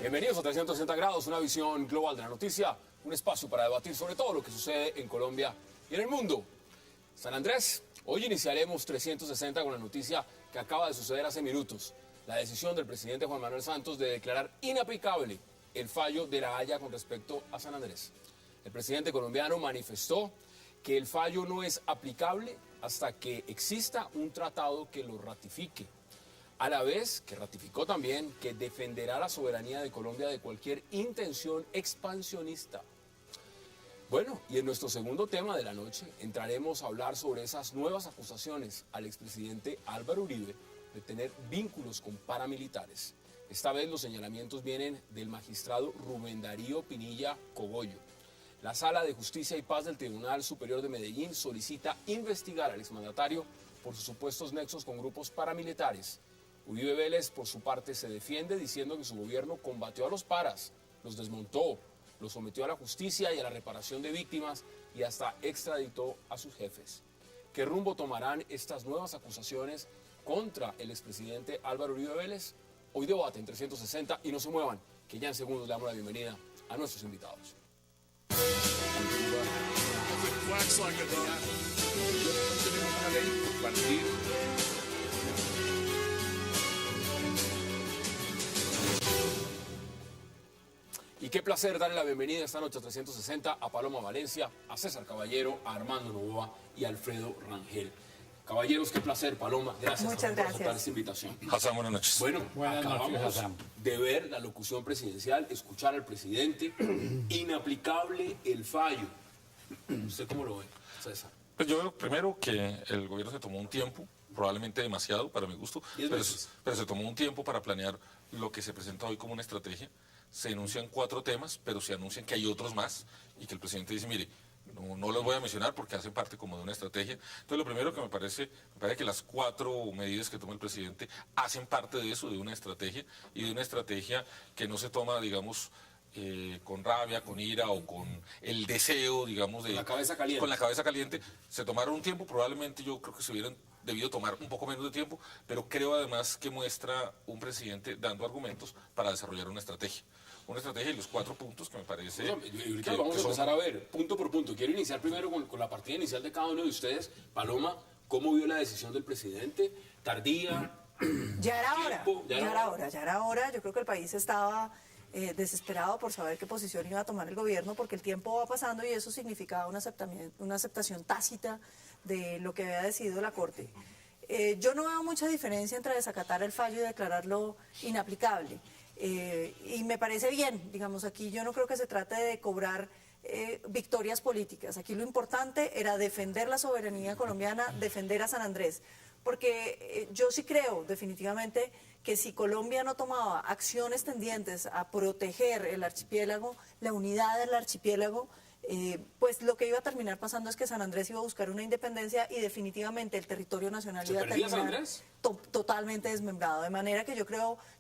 Bienvenidos a 360 grados, una visión global de la noticia, un espacio para debatir sobre todo lo que sucede en Colombia y en el mundo. San Andrés, hoy iniciaremos 360 con la noticia que acaba de suceder hace minutos, la decisión del presidente Juan Manuel Santos de declarar inaplicable el fallo de La Haya con respecto a San Andrés. El presidente colombiano manifestó que el fallo no es aplicable hasta que exista un tratado que lo ratifique. A la vez que ratificó también que defenderá la soberanía de Colombia de cualquier intención expansionista. Bueno, y en nuestro segundo tema de la noche entraremos a hablar sobre esas nuevas acusaciones al expresidente Álvaro Uribe de tener vínculos con paramilitares. Esta vez los señalamientos vienen del magistrado Rubén Darío Pinilla Cogollo. La Sala de Justicia y Paz del Tribunal Superior de Medellín solicita investigar al exmandatario por sus supuestos nexos con grupos paramilitares. Uribe Vélez, por su parte, se defiende diciendo que su gobierno combatió a los paras, los desmontó, los sometió a la justicia y a la reparación de víctimas y hasta extraditó a sus jefes. ¿Qué rumbo tomarán estas nuevas acusaciones contra el expresidente Álvaro Uribe Vélez? Hoy debate en 360 y no se muevan, que ya en segundos le damos la bienvenida a nuestros invitados. Y qué placer darle la bienvenida esta noche a 360 a Paloma Valencia, a César Caballero, a Armando Novoa y a Alfredo Rangel. Caballeros, qué placer, Paloma. Gracias por aceptar esta invitación. Hassan, buenas noches. Bueno, buenas acabamos noches, Hassan, de ver la locución presidencial, escuchar al presidente. Inaplicable el fallo. ¿Usted cómo lo ve, César? Pues yo veo primero que el gobierno se tomó un tiempo, probablemente demasiado para mi gusto, pero se tomó un tiempo para planear lo que se presenta hoy como una estrategia. Se enuncian 4 temas, pero se anuncian que hay otros más y que el presidente dice, mire, no los voy a mencionar porque hacen parte como de una estrategia. Entonces lo primero que me parece que las 4 medidas que toma el presidente hacen parte de eso, de una estrategia, y de una estrategia que no se toma, digamos, con rabia, con ira o con el deseo, digamos, de... Con la cabeza caliente. Con la cabeza caliente. Se tomaron un tiempo, probablemente yo creo que se hubieran debido tomar un poco menos de tiempo, pero creo además que muestra un presidente dando argumentos para desarrollar una estrategia. Una estrategia y los 4 puntos que me parece... Ahorita vamos a empezar a ver, punto por punto. Quiero iniciar primero con la partida inicial de cada uno de ustedes. Paloma, ¿cómo vio la decisión del presidente? ¿Tardía? Ya era hora. Yo creo que el país estaba desesperado por saber qué posición iba a tomar el gobierno, porque el tiempo va pasando y eso significaba una aceptación tácita de lo que había decidido la Corte. Yo no veo mucha diferencia entre desacatar el fallo y declararlo inaplicable. Y me parece bien, digamos, aquí yo no creo que se trate de cobrar victorias políticas. Aquí lo importante era defender la soberanía colombiana, defender a San Andrés. Porque yo sí creo definitivamente que si Colombia no tomaba acciones tendientes a proteger el archipiélago, la unidad del archipiélago, pues lo que iba a terminar pasando es que San Andrés iba a buscar una independencia y definitivamente el territorio nacional iba a terminar totalmente desmembrado. De manera que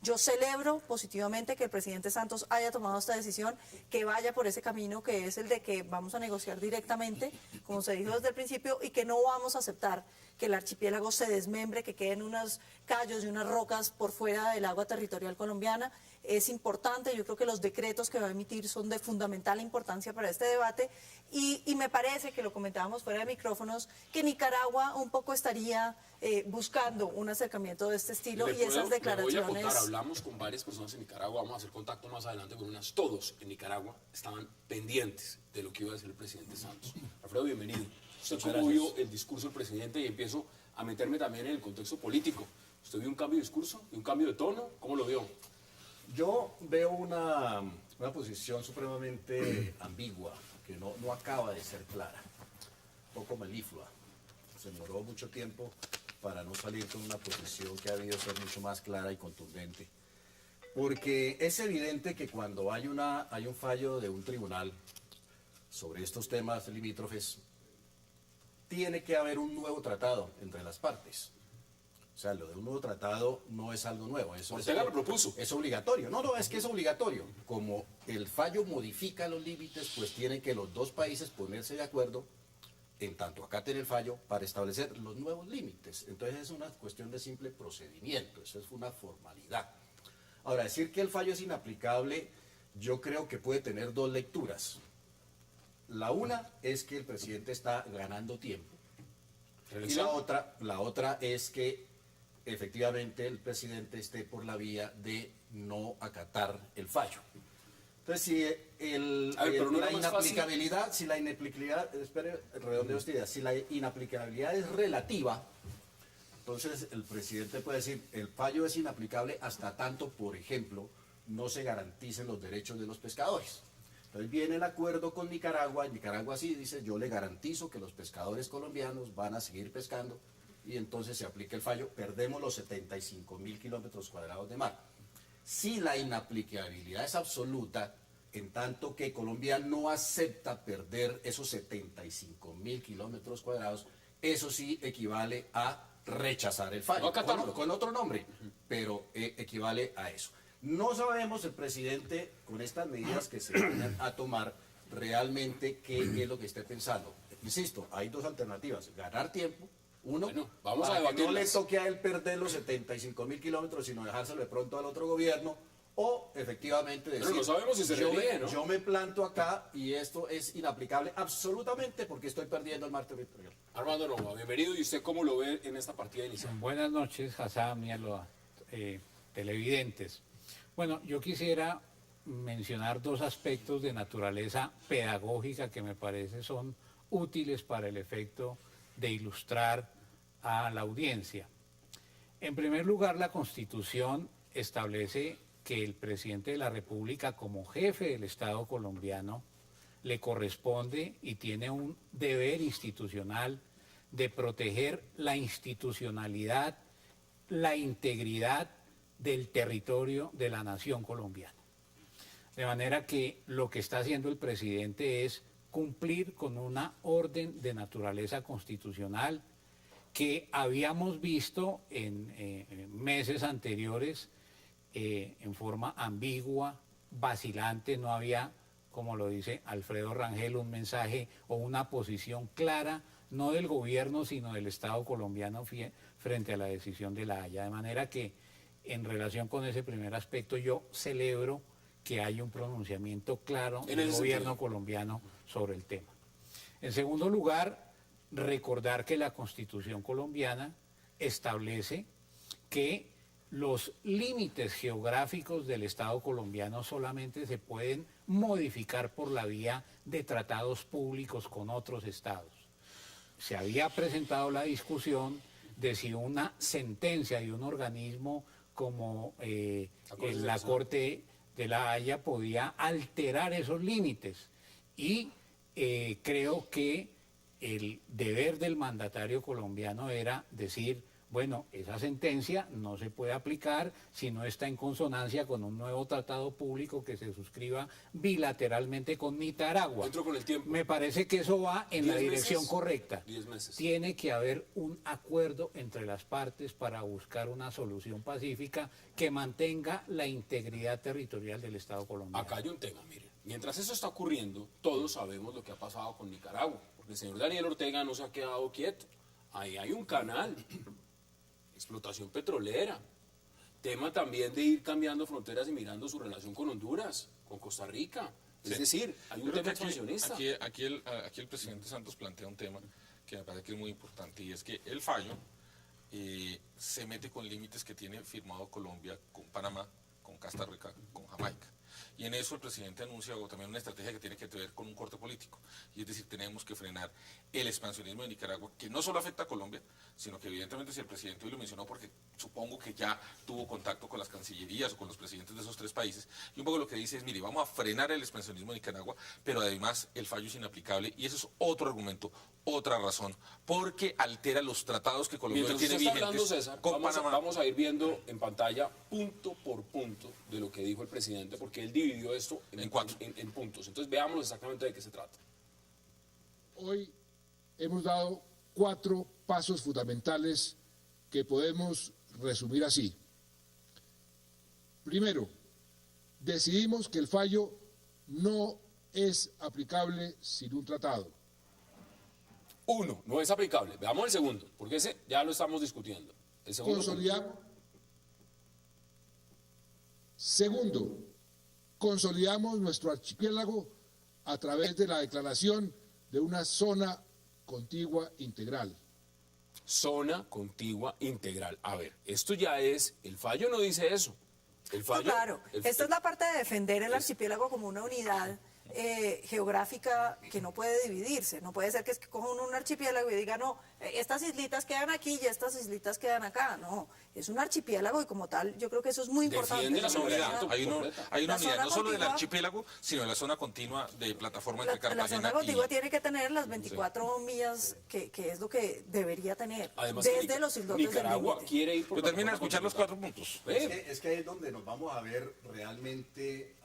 yo celebro positivamente que el presidente Santos haya tomado esta decisión, que vaya por ese camino que es el de que vamos a negociar directamente, como se dijo desde el principio, y que no vamos a aceptar que el archipiélago se desmembre, que queden unos callos y unas rocas por fuera del agua territorial colombiana. Es importante, yo creo que los decretos que va a emitir son de fundamental importancia para este debate y me parece que lo comentábamos fuera de micrófonos, que Nicaragua un poco estaría buscando un acercamiento de este estilo y esas declaraciones... Le voy a contar, hablamos con varias personas en Nicaragua, vamos a hacer contacto más adelante con unas, todos en Nicaragua estaban pendientes de lo que iba a decir el presidente Santos. Alfredo, bienvenido. ¿Usted cómo vio el discurso del presidente? Y empiezo a meterme también en el contexto político. ¿Usted vio un cambio de discurso y un cambio de tono? ¿Cómo lo vio? Yo veo una posición supremamente ambigua, que no acaba de ser clara, un poco meliflua. Se demoró mucho tiempo para no salir con una posición que ha debido ser mucho más clara y contundente. Porque es evidente que cuando hay un fallo de un tribunal sobre estos temas limítrofes, tiene que haber un nuevo tratado entre las partes. O sea, lo de un nuevo tratado no es algo nuevo. Eso Ortega lo propuso. es obligatorio. No, es que es obligatorio. Como el fallo modifica los límites, pues tienen que los dos países ponerse de acuerdo, en tanto acaten el fallo, para establecer los nuevos límites. Entonces es una cuestión de simple procedimiento, eso es una formalidad. Ahora, decir que el fallo es inaplicable, yo creo que puede tener dos lecturas. La una es que el presidente está ganando tiempo. Y la otra es que efectivamente el presidente esté por la vía de no acatar el fallo. Entonces, si la inaplicabilidad, espere, redondeo esta idea, si la inaplicabilidad es relativa, entonces el presidente puede decir, el fallo es inaplicable hasta tanto, por ejemplo, no se garanticen los derechos de los pescadores. Entonces viene el acuerdo con Nicaragua, y Nicaragua sí dice, yo le garantizo que los pescadores colombianos van a seguir pescando, y entonces se aplica el fallo, perdemos los 75.000 kilómetros cuadrados de mar. Si la inaplicabilidad es absoluta, en tanto que Colombia no acepta perder esos 75.000 kilómetros cuadrados, eso sí equivale a rechazar el fallo, con otro nombre, pero equivale a eso. No sabemos el presidente, con estas medidas que se van a tomar, realmente qué es lo que esté pensando. Insisto, hay dos alternativas, ganar tiempo. Uno, vamos a para que no le debatirlas. toque a él perder los 75.000 kilómetros, sino dejárselo de pronto al otro gobierno, o efectivamente decir, pero no sabemos si se ríe, ¿no? yo me planto acá y esto es inaplicable absolutamente porque estoy perdiendo el mar territorial. Armando Novoa, bienvenido. ¿Y usted cómo lo ve en esta partida inicial? Buenas noches, Hassam y a los televidentes. Bueno, yo quisiera mencionar dos aspectos de naturaleza pedagógica que me parece son útiles para el efecto de ilustrar a la audiencia. En primer lugar, la Constitución establece que el presidente de la República, como jefe del Estado colombiano, le corresponde y tiene un deber institucional de proteger la institucionalidad, la integridad del territorio de la nación colombiana. De manera que lo que está haciendo el presidente es cumplir con una orden de naturaleza constitucional que habíamos visto en meses anteriores en forma ambigua, vacilante, no había, como lo dice Alfredo Rangel, un mensaje o una posición clara, no del gobierno, sino del Estado colombiano frente a la decisión de La Haya. De manera que, en relación con ese primer aspecto, yo celebro que haya un pronunciamiento claro del gobierno colombiano sobre el tema. En segundo lugar, recordar que la Constitución colombiana establece que los límites geográficos del Estado colombiano solamente se pueden modificar por la vía de tratados públicos con otros estados. Se había presentado la discusión de si una sentencia de un organismo como la Corte de La Haya podía alterar esos límites. Y creo que el deber del mandatario colombiano era decir, bueno, esa sentencia no se puede aplicar si no está en consonancia con un nuevo tratado público que se suscriba bilateralmente con Nicaragua. Entro con el tiempo. Me parece que eso va en la dirección correcta. 10 meses. Tiene que haber un acuerdo entre las partes para buscar una solución pacífica que mantenga la integridad territorial del Estado colombiano. Acá hay un tema, miren. Mientras eso está ocurriendo, todos sabemos lo que ha pasado con Nicaragua, porque el señor Daniel Ortega no se ha quedado quieto. Ahí hay un canal, explotación petrolera, tema también de ir cambiando fronteras y mirando su relación con Honduras, con Costa Rica. Es decir, hay un tema expansionista. Aquí el presidente Santos plantea un tema que me parece que es muy importante, y es que el fallo se mete con límites que tiene firmado Colombia con Panamá, con Costa Rica, con Jamaica. Y en eso el presidente anuncia también una estrategia que tiene que ver con un corte político. Y es decir, tenemos que frenar el expansionismo de Nicaragua, que no solo afecta a Colombia, sino que evidentemente, si el presidente hoy lo mencionó, porque supongo que ya tuvo contacto con las cancillerías o con los presidentes de esos tres países, y un poco lo que dice es, mire, vamos a frenar el expansionismo de Nicaragua, pero además el fallo es inaplicable, y eso es otro argumento, otra razón, porque altera los tratados que Colombia Mientras tiene usted está vigentes hablando, César, con Panamá. vamos a ir viendo en pantalla punto por punto de lo que dijo el presidente, porque él dividió esto en cuatro. En puntos. Entonces veamos exactamente de qué se trata. Hoy hemos dado 4 pasos fundamentales que podemos resumir así. Primero, decidimos que el fallo no es aplicable sin un tratado. Uno, no es aplicable. Veamos el segundo, porque ese ya lo estamos discutiendo. El segundo Consolidamos. Segundo, consolidamos nuestro archipiélago a través de la declaración de una zona contigua integral. Zona contigua integral. A ver, esto ya es, el fallo no dice eso. El fallo, Claro, esta es la parte de defender el archipiélago como una unidad geográfica que no puede dividirse. No puede ser que cojan un archipiélago y digan, no, estas islitas quedan aquí y estas islitas quedan acá. No, es un archipiélago y como tal, yo creo que eso es muy importante. Defiende la soberanía. Hay una La unidad zona no solo del contigua- archipiélago, sino de la zona continua de plataforma entre La Cartagena zona contigua y... tiene que tener las 24 millas que es lo que debería tener. Además, desde los islotes del Nicaragua límite. quiere ir por Pero termina de plataforma escuchar los continental. 4 puntos. Es que ahí es donde nos vamos a ver realmente,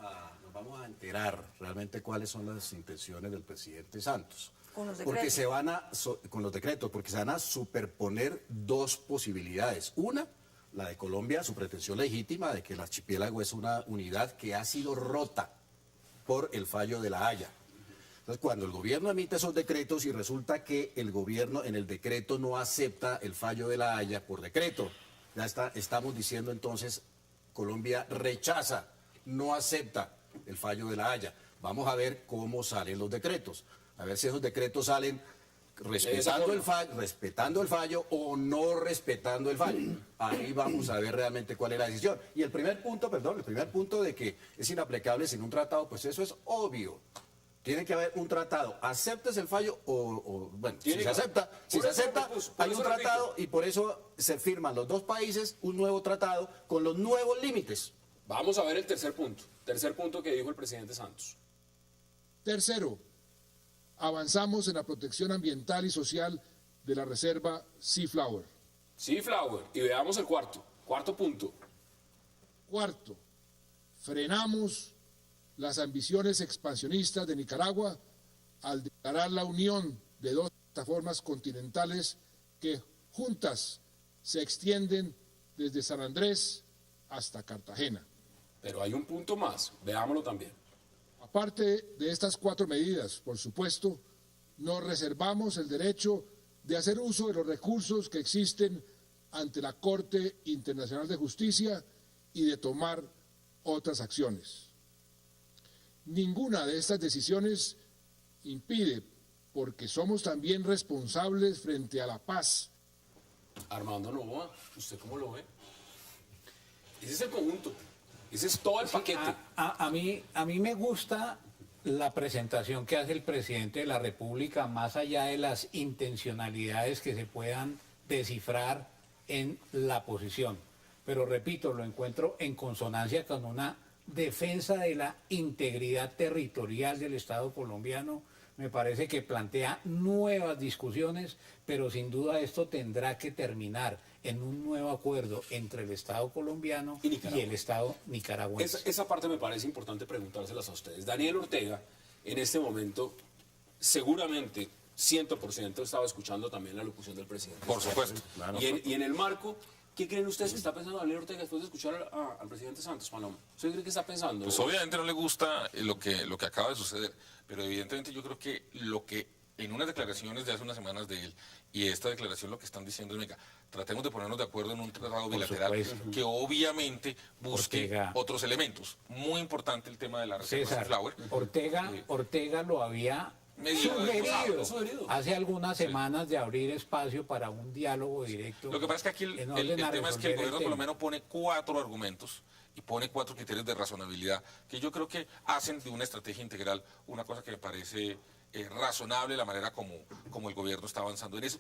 nos vamos a enterar realmente cuáles son las intenciones del presidente Santos. Con los Porque decretos. se van a, con los decretos, porque se van a superponer dos posibilidades. Una, la de Colombia, su pretensión legítima de que el archipiélago es una unidad que ha sido rota por el fallo de La Haya. Entonces, cuando el gobierno emite esos decretos y resulta que el gobierno en el decreto no acepta el fallo de La Haya por decreto, ya estamos diciendo entonces, Colombia rechaza, no acepta el fallo de La Haya. Vamos a ver cómo salen los decretos, a ver si esos decretos salen respetando el fallo o no respetando el fallo. Ahí vamos a ver realmente cuál es la decisión. Y el primer punto de que es inaplicable sin un tratado, pues eso es obvio. Tiene que haber un tratado. ¿Aceptes el fallo bueno, si se acepta, hay un tratado y por eso se firman los dos países un nuevo tratado con los nuevos límites. Vamos a ver el tercer punto. Tercer punto que dijo el presidente Santos. Tercero, avanzamos en la protección ambiental y social de la reserva Seaflower. Sí, Flower. Y veamos el cuarto. Cuarto punto. Cuarto, frenamos las ambiciones expansionistas de Nicaragua al declarar la unión de dos plataformas continentales que juntas se extienden desde San Andrés hasta Cartagena. Pero hay un punto más. Veámoslo también. Aparte de estas 4 medidas, por supuesto, nos reservamos el derecho de hacer uso de los recursos que existen ante la Corte Internacional de Justicia y de tomar otras acciones. Ninguna de estas decisiones impide, porque somos también responsables frente a la paz. Armando Novoa, ¿usted cómo lo ve? Ese es el conjunto. Ese es todo el paquete. A mí me gusta la presentación que hace el presidente de la República, más allá de las intencionalidades que se puedan descifrar en la posición. Pero repito, lo encuentro en consonancia con una defensa de la integridad territorial del Estado colombiano. Me parece que plantea nuevas discusiones, pero sin duda esto tendrá que terminar en un nuevo acuerdo entre el Estado colombiano y el Estado nicaragüense. Esa parte me parece importante preguntárselas a ustedes. Daniel Ortega, en este momento, seguramente, 100% estaba escuchando también la locución del presidente. Por supuesto. Claro. Y en el marco, ¿qué creen ustedes que está pensando Daniel Ortega después de escuchar al presidente Santos, Paloma? ¿Usted cree que está pensando? Pues obviamente no le gusta lo que acaba de suceder, pero evidentemente yo creo que lo que en unas declaraciones de hace unas semanas de él y esta declaración lo que están diciendo es, venga, tratemos de ponernos de acuerdo en un tratado bilateral que obviamente busque otros elementos. Muy importante el tema de la reserva César, Flower. Ortega lo había sugerido hace algunas semanas de abrir espacio para un diálogo directo. Lo que pasa es que aquí el tema es que el gobierno por lo menos pone 4 argumentos y pone 4 criterios de razonabilidad que yo creo que hacen de una estrategia integral una cosa que me parece razonable la manera como el gobierno está avanzando en eso.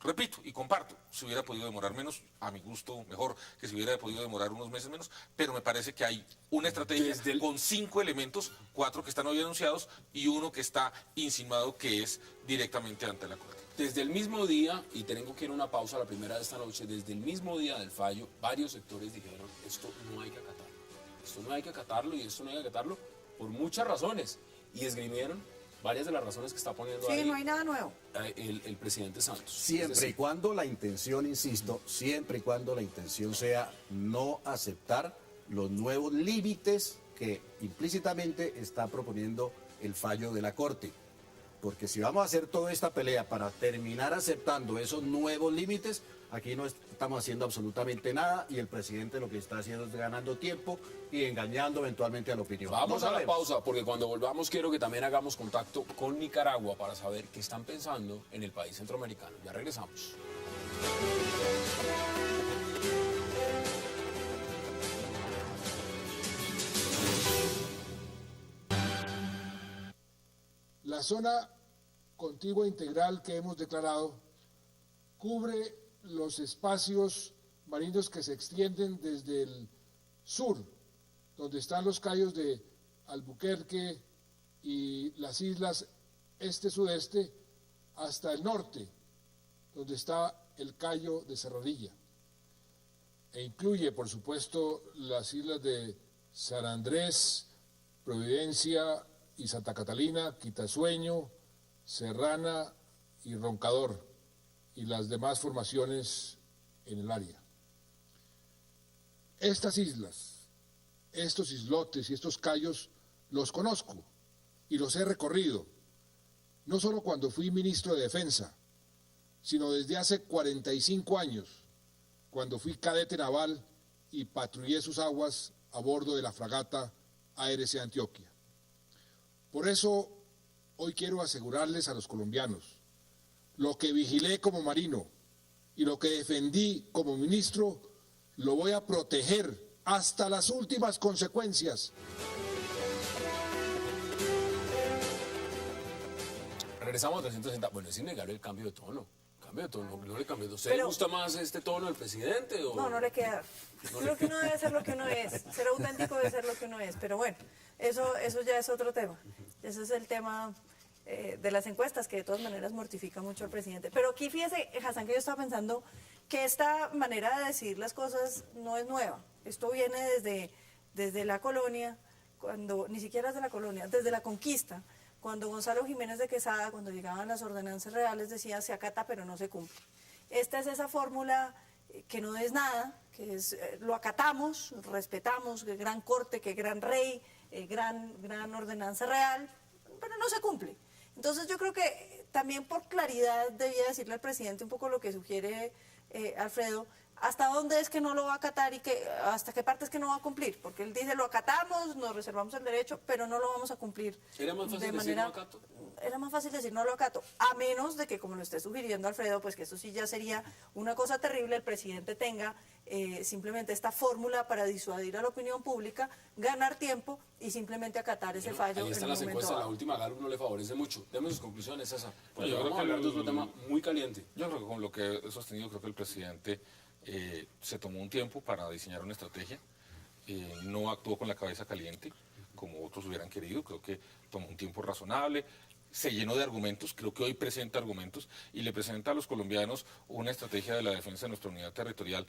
Repito y comparto, si hubiera podido demorar menos, a mi gusto mejor que si hubiera podido demorar unos meses menos, pero me parece que hay una estrategia con 5 elementos, 4 que están hoy anunciados y 1 que está insinuado que es directamente ante la Corte. Desde el mismo día, y tengo que ir a una pausa la primera de esta noche, desde el mismo día del fallo, varios sectores dijeron, esto no hay que acatarlo. Esto no hay que acatarlo y esto no hay que acatarlo por muchas razones. Y esgrimieron varias de las razones que está poniendo Sí, ahí no hay nada nuevo. el presidente Santos. Es Siempre y decir, cuando la intención, insisto, siempre y cuando la intención sea no aceptar los nuevos límites que implícitamente está proponiendo el fallo de la Corte. Porque si vamos a hacer toda esta pelea para terminar aceptando esos nuevos límites, aquí no estamos haciendo absolutamente nada y el presidente lo que está haciendo es ganando tiempo y engañando eventualmente a la opinión. vamos No a la sabemos. pausa, porque cuando volvamos quiero que también hagamos contacto con Nicaragua para saber qué están pensando en el país centroamericano. Ya regresamos. La zona contigua integral que hemos declarado cubre los espacios marinos que se extienden desde el sur, donde están los cayos de Albuquerque y las islas este-sudeste, hasta el norte, donde está el cayo de Cerradilla. E incluye, por supuesto, las islas de San Andrés, Providencia y Santa Catalina, Quitasueño, Serrana y Roncador, y las demás formaciones en el área. Estas islas, estos islotes y estos cayos los conozco y los he recorrido, no solo cuando fui ministro de Defensa, sino desde hace 45 años, cuando fui cadete naval y patrullé sus aguas a bordo de la fragata ARC Antioquia. Por eso, hoy quiero asegurarles a los colombianos, lo que vigilé como marino y lo que defendí como ministro, lo voy a proteger hasta las últimas consecuencias. Regresamos a 360. Bueno, es innegable el cambio de tono. Cambio de tono, no le cambió. ¿Usted le Pero- gusta más este tono del presidente? O... No, no le queda. Creo que uno debe ser lo que uno es. Ser auténtico debe ser lo que uno es. Pero bueno, eso ya es otro tema. Ese es el tema de las encuestas, que de todas maneras mortifica mucho al presidente. Pero aquí fíjese, Hassan, que yo estaba pensando que esta manera de decidir las cosas no es nueva. Esto viene desde la colonia, cuando ni siquiera desde la colonia, desde la conquista, cuando Gonzalo Jiménez de Quesada, cuando llegaban las ordenanzas reales, decía se acata pero no se cumple. Esta es esa fórmula que no es nada, que es lo acatamos, respetamos, que gran corte, que gran rey, gran ordenanza real, pero no se cumple. Entonces yo creo que también por claridad debía decirle al presidente un poco lo que sugiere Alfredo, hasta dónde es que no lo va a acatar y hasta qué parte es que no va a cumplir, porque él dice lo acatamos, nos reservamos el derecho, pero no lo vamos a cumplir. ¿Era más fácil decir no acato? Era más fácil decir no lo acato, a menos de que, como lo esté sugiriendo Alfredo, pues que eso sí ya sería una cosa terrible, el presidente tenga simplemente esta fórmula para disuadir a la opinión pública, ganar tiempo y simplemente acatar ese fallo. Ahí están en las el momento encuestas, la dado. última Gallup no le favorece mucho. Deme sus conclusiones, César. Bueno, yo Vamos creo a que hablar de otro tema muy caliente. Yo creo que con lo que he sostenido, creo que el presidente se tomó un tiempo para diseñar una estrategia, no actuó con la cabeza caliente, como otros hubieran querido, creo que tomó un tiempo razonable, se llenó de argumentos, creo que hoy presenta argumentos y le presenta a los colombianos una estrategia de la defensa de nuestra unidad territorial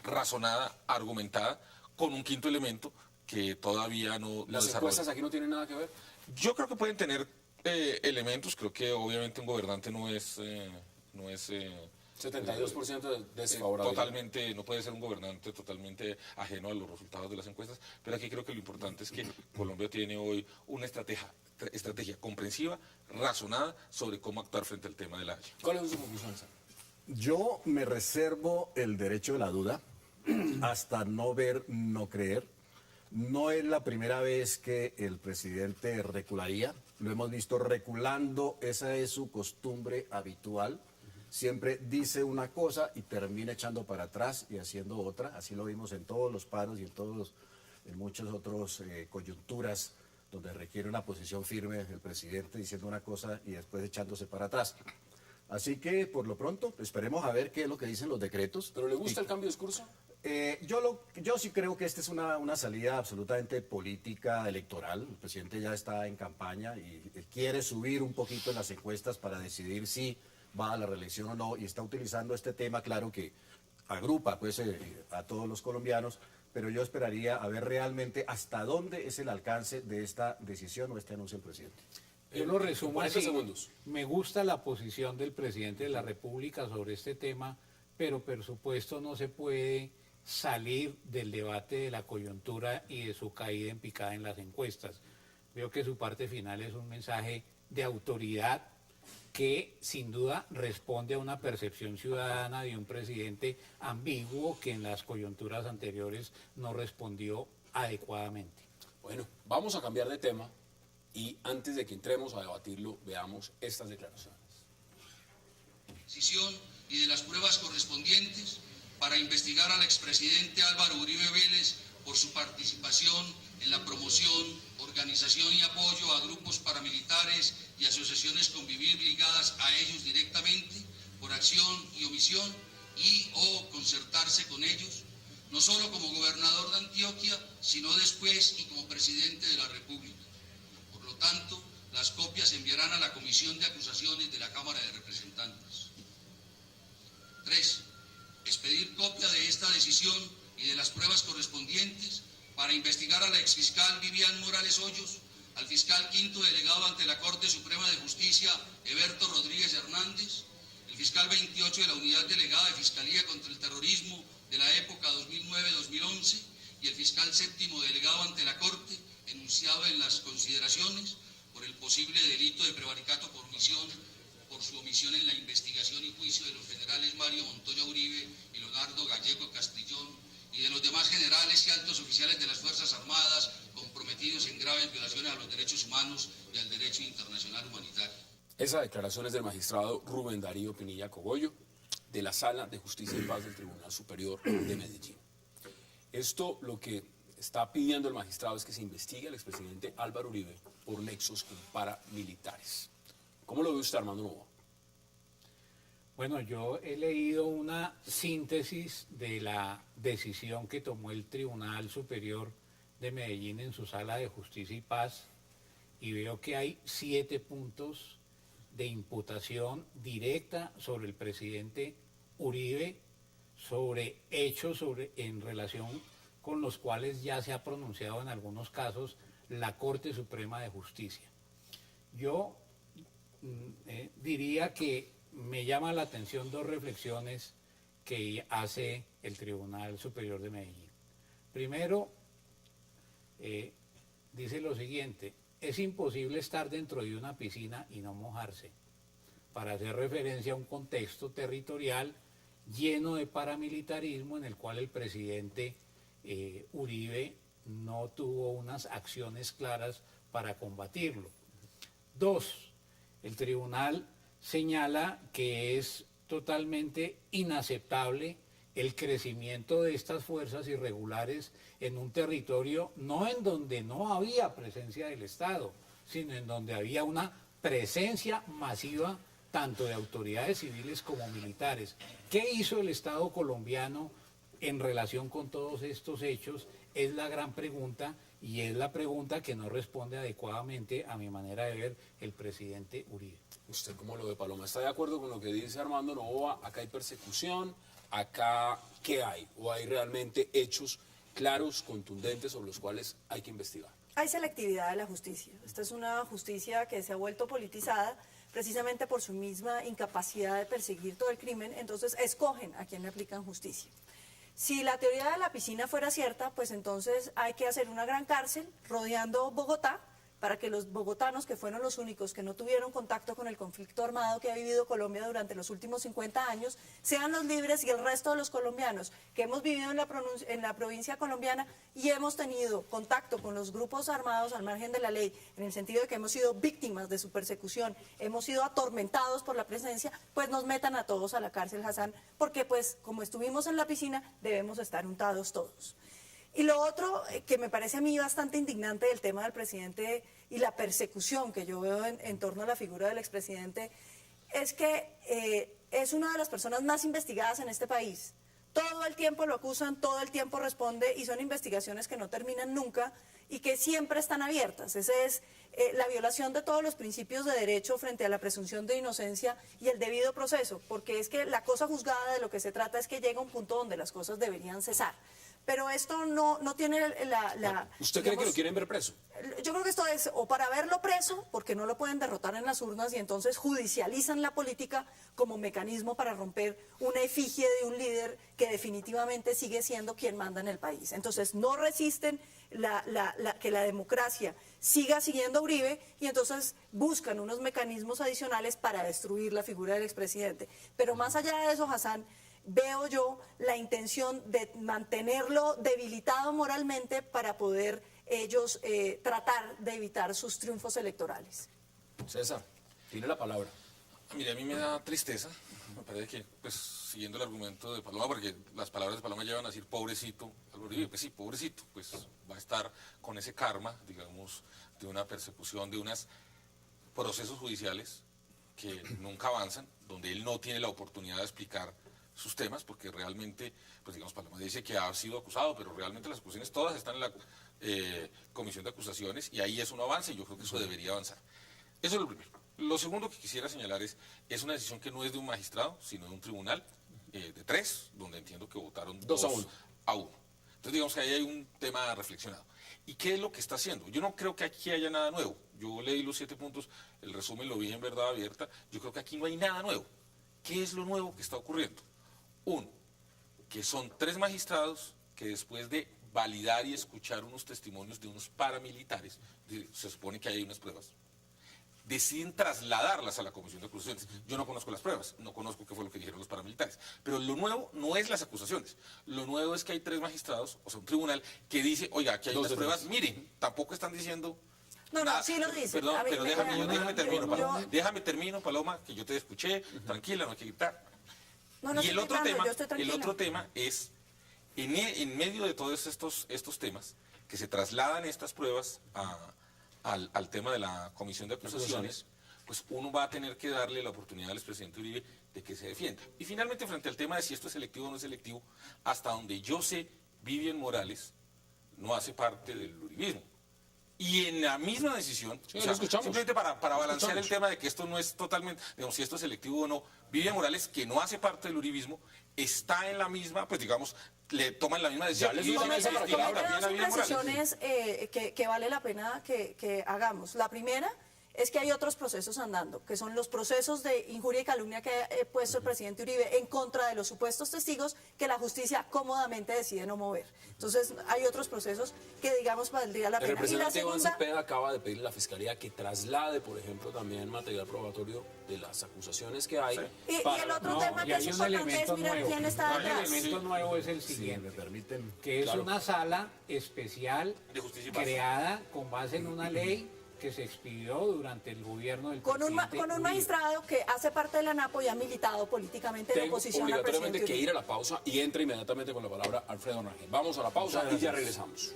razonada, argumentada, con un quinto elemento que todavía no Las desarrolla. encuestas aquí no tienen nada que ver. Yo creo que pueden tener elementos, creo que obviamente un gobernante no es 72% de desfavorable. totalmente, no puede ser un gobernante totalmente ajeno a los resultados de las encuestas, pero aquí creo que lo importante es que Colombia tiene hoy una estrategia comprensiva, razonada sobre cómo actuar frente al tema de la Haya. ¿Cuál es su conclusión, César? Yo me reservo el derecho de la duda, hasta no ver, no creer. No es la primera vez que el presidente recularía, lo hemos visto reculando, esa es su costumbre habitual. Siempre dice una cosa y termina echando para atrás y haciendo otra. Así lo vimos en todos los paros y en muchas otras coyunturas donde requiere una posición firme el presidente diciendo una cosa y después echándose para atrás. Así que, por lo pronto, esperemos a ver qué es lo que dicen los decretos. ¿Pero le gusta el cambio de discurso? Yo sí creo que esta es una salida absolutamente política, electoral. El presidente ya está en campaña y quiere subir un poquito en las encuestas para decidir si va a la reelección o no. Y está utilizando este tema, claro, que agrupa pues, a todos los colombianos. Pero yo esperaría a ver realmente hasta dónde es el alcance de esta decisión o este anuncio del presidente. Yo lo resumo 40 así. segundos. Me gusta la posición del presidente de la República sobre este tema, pero por supuesto no se puede salir del debate de la coyuntura y de su caída en picada en las encuestas. Veo que su parte final es un mensaje de autoridad que sin duda responde a una percepción ciudadana de un presidente ambiguo que en las coyunturas anteriores no respondió adecuadamente. Bueno, vamos a cambiar de tema y antes de que entremos a debatirlo, veamos estas declaraciones. Y de las pruebas correspondientes para investigar al expresidente Álvaro Uribe Vélez por su participación en la promoción, organización y apoyo a grupos paramilitares y asociaciones Convivir ligadas a ellos directamente, por acción y omisión, y o concertarse con ellos, no solo como gobernador de Antioquia, sino después y como presidente de la República. Por lo tanto, las copias se enviarán a la Comisión de Acusaciones de la Cámara de Representantes. 3. Expedir copia de esta decisión y de las pruebas correspondientes para investigar a la exfiscal Vivian Morales Hoyos, al fiscal quinto delegado ante la Corte Suprema de Justicia, Eberto Rodríguez Hernández, el fiscal 28 de la Unidad Delegada de Fiscalía contra el Terrorismo de la época 2009-2011 y el fiscal séptimo delegado ante la Corte, enunciado en las consideraciones por el posible delito de prevaricato por omisión, por su omisión en la investigación y juicio de los generales Mario Montoya Uribe y Leonardo Gallego Castrillón y de los demás generales y altos oficiales de las Fuerzas Armadas comprometidos en graves violaciones a los derechos humanos y al derecho internacional humanitario. Esa declaración es del magistrado Rubén Darío Pinilla Cogollo, de la Sala de Justicia y Paz del Tribunal Superior de Medellín. Esto lo que está pidiendo el magistrado es que se investigue al expresidente Álvaro Uribe por nexos con paramilitares. ¿Cómo lo ve usted, Armando Novoa? Bueno, yo he leído una síntesis de la decisión que tomó el Tribunal Superior de Medellín en su Sala de Justicia y Paz y veo que hay 7 puntos de imputación directa sobre el presidente Uribe, sobre hechos en relación con los cuales ya se ha pronunciado en algunos casos la Corte Suprema de Justicia. Yo diría que me llama la atención 2 reflexiones que hace el Tribunal Superior de Medellín. Primero, dice lo siguiente: es imposible estar dentro de una piscina y no mojarse, para hacer referencia a un contexto territorial lleno de paramilitarismo en el cual el presidente Uribe no tuvo unas acciones claras para combatirlo. 2. El tribunal señala que es totalmente inaceptable el crecimiento de estas fuerzas irregulares en un territorio no en donde no había presencia del Estado, sino en donde había una presencia masiva tanto de autoridades civiles como militares. ¿Qué hizo el Estado colombiano en relación con todos estos hechos? Es la gran pregunta y es la pregunta que no responde adecuadamente, a mi manera de ver, el presidente Uribe. ¿Usted cómo lo ve, Paloma? ¿Está de acuerdo con lo que dice Armando Novoa? Acá hay persecución, acá ¿qué hay? ¿O hay realmente hechos claros, contundentes, sobre los cuales hay que investigar? Hay selectividad de la justicia. Esta es una justicia que se ha vuelto politizada precisamente por su misma incapacidad de perseguir todo el crimen, entonces escogen a quien le aplican justicia. Si la teoría de la piscina fuera cierta, pues entonces hay que hacer una gran cárcel rodeando Bogotá para que los bogotanos, que fueron los únicos que no tuvieron contacto con el conflicto armado que ha vivido Colombia durante los últimos 50 años, sean los libres y el resto de los colombianos que hemos vivido en la provincia colombiana y hemos tenido contacto con los grupos armados al margen de la ley, en el sentido de que hemos sido víctimas de su persecución, hemos sido atormentados por la presencia, pues nos metan a todos a la cárcel, Hassan, porque pues como estuvimos en la piscina, debemos estar untados todos. Y lo otro que me parece a mí bastante indignante del tema del presidente y la persecución que yo veo en torno a la figura del expresidente es que es una de las personas más investigadas en este país. Todo el tiempo lo acusan, todo el tiempo responde y son investigaciones que no terminan nunca y que siempre están abiertas. Esa es la violación de todos los principios de derecho frente a la presunción de inocencia y el debido proceso, porque es que la cosa juzgada de lo que se trata es que llega a un punto donde las cosas deberían cesar. pero esto no tiene ¿Usted cree que lo quieren ver preso? Yo creo que esto es o para verlo preso, porque no lo pueden derrotar en las urnas y entonces judicializan la política como mecanismo para romper una efigie de un líder que definitivamente sigue siendo quien manda en el país. Entonces no resisten que la democracia siga siguiendo a Uribe y entonces buscan unos mecanismos adicionales para destruir la figura del expresidente. Pero más allá de eso, Hassan, veo yo la intención de mantenerlo debilitado moralmente para poder ellos tratar de evitar sus triunfos electorales. César, tiene la palabra. Mire, a mí me da tristeza, me parece que, pues, siguiendo el argumento de Paloma, porque las palabras de Paloma llevan a decir pobrecito Álvaro Uribe, pues sí, pobrecito, pues va a estar con ese karma, digamos, de una persecución, de unos procesos judiciales que nunca avanzan, donde él no tiene la oportunidad de explicar sus temas, porque realmente, pues digamos, Paloma dice que ha sido acusado, pero realmente las acusaciones todas están en la comisión de acusaciones y ahí es un avance y yo creo que eso debería avanzar. Eso es lo primero. Lo segundo que quisiera señalar es una decisión que no es de un magistrado, sino de un tribunal de 3, donde entiendo que votaron 2-1. Entonces digamos que ahí hay un tema reflexionado. ¿Y qué es lo que está haciendo? Yo no creo que aquí haya nada nuevo. Yo leí los 7 puntos, el resumen lo vi en Verdad Abierta. Yo creo que aquí no hay nada nuevo. ¿Qué es lo nuevo que está ocurriendo? Uno, que son 3 magistrados que después de validar y escuchar unos testimonios de unos paramilitares, se supone que hay unas pruebas, deciden trasladarlas a la comisión de acusaciones. Yo no conozco las pruebas, no conozco qué fue lo que dijeron los paramilitares, pero lo nuevo no es las acusaciones, lo nuevo es que hay 3 magistrados, o sea, un tribunal que dice, oiga, aquí hay unas pruebas, miren, tampoco están diciendo... No, nada. sí lo dice. Perdón, pero déjame termino, Paloma, que yo te escuché, tranquila, no hay que gritar. No, y el otro yo tema es, en medio de todos estos temas, que se trasladan estas pruebas al tema de la comisión de acusaciones, pues uno va a tener que darle la oportunidad al expresidente Uribe de que se defienda. Y finalmente, frente al tema de si esto es selectivo o no es selectivo, hasta donde yo sé, Vivian Morales no hace parte del uribismo. Y en la misma decisión, simplemente para balancear el tema de que esto no es totalmente, digamos, si esto es selectivo o no, Vivian Morales, que no hace parte del uribismo, está en la misma, pues digamos, le toman la misma decisión. Hay dos precisiones que vale la pena que hagamos. La primera es que hay otros procesos andando, que son los procesos de injuria y calumnia que ha puesto el presidente Uribe en contra de los supuestos testigos que la justicia cómodamente decide no mover. Entonces, hay otros procesos que, digamos, valdría la pena. El presidente Iván Cepeda acaba de pedirle a la Fiscalía que traslade, por ejemplo, también material probatorio de las acusaciones que hay. Sí. Y el otro tema que es importante es mirar quién está detrás. El elemento nuevo es el siguiente, me permiten, que es una sala especial creada con base en una ley que se expidió durante el gobierno del presidente con un magistrado que hace parte de la ANAPO y ha militado políticamente en oposición al presidente obligatoriamente que ir a la pausa y entra inmediatamente con la palabra Alfredo Rangel. Vamos a la pausa y ya regresamos.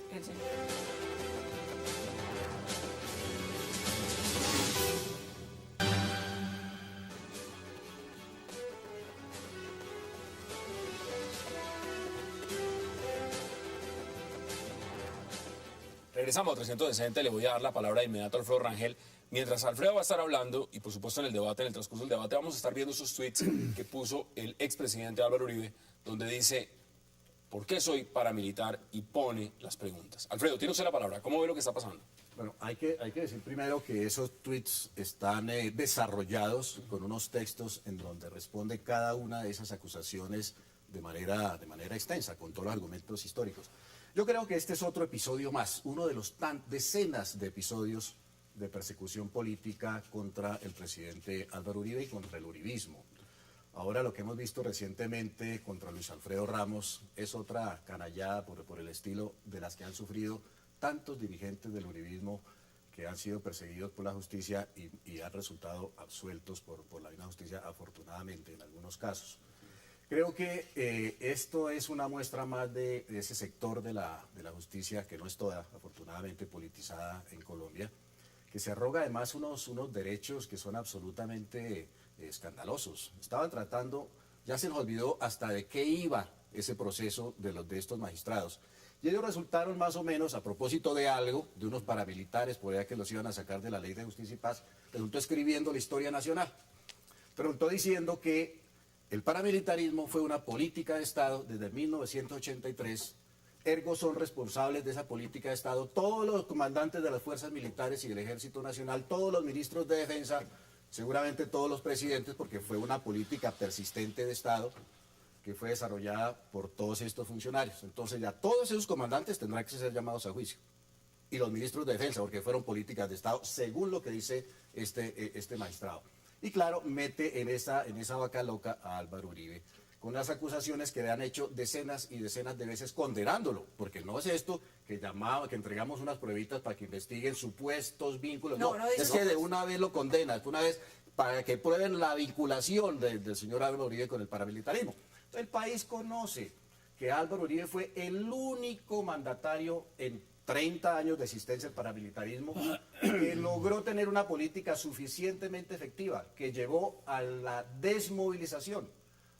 Regresamos a 360, le voy a dar la palabra de inmediato a Alfredo Rangel. Mientras Alfredo va a estar hablando, y por supuesto en el debate, en el transcurso del debate, vamos a estar viendo esos tweets que puso el expresidente Álvaro Uribe, donde dice, ¿por qué soy paramilitar? Y pone las preguntas. Alfredo, tiene usted la palabra. ¿Cómo ve lo que está pasando? Bueno, hay que decir primero que esos tweets están desarrollados con unos textos en donde responde cada una de esas acusaciones de manera extensa, con todos los argumentos históricos. Yo creo que este es otro episodio más, uno de los decenas de episodios de persecución política contra el presidente Álvaro Uribe y contra el uribismo. Ahora lo que hemos visto recientemente contra Luis Alfredo Ramos es otra canallada por el estilo de las que han sufrido tantos dirigentes del uribismo que han sido perseguidos por la justicia y han resultado absueltos por la misma justicia, afortunadamente en algunos casos. Creo que esto es una muestra más de ese sector de la justicia, que no es toda, afortunadamente, politizada en Colombia, que se arroga además unos derechos que son absolutamente escandalosos. Estaban tratando, ya se nos olvidó hasta de qué iba ese proceso de estos magistrados. Y ellos resultaron más o menos, a propósito de algo, de unos paramilitares, por allá que los iban a sacar de la Ley de Justicia y Paz, resultó escribiendo la historia nacional. Resultó diciendo que el paramilitarismo fue una política de Estado desde 1983 ergo son responsables de esa política de Estado todos los comandantes de las fuerzas militares y del Ejército Nacional, todos los ministros de Defensa, seguramente todos los presidentes, porque fue una política persistente de Estado que fue desarrollada por todos estos funcionarios. Entonces ya todos esos comandantes tendrán que ser llamados a juicio. Y los ministros de Defensa, porque fueron políticas de Estado, según lo que dice este magistrado. Y claro, mete en esa vaca loca a Álvaro Uribe, con las acusaciones que le han hecho decenas y decenas de veces condenándolo, porque no es esto que entregamos unas pruebitas para que investiguen supuestos vínculos. No, es que de una vez lo condena, una vez para que prueben la vinculación del señor Álvaro Uribe con el paramilitarismo. Entonces, el país conoce que Álvaro Uribe fue el único mandatario en 30 años de existencia del paramilitarismo que logró tener una política suficientemente efectiva, que llevó a la desmovilización,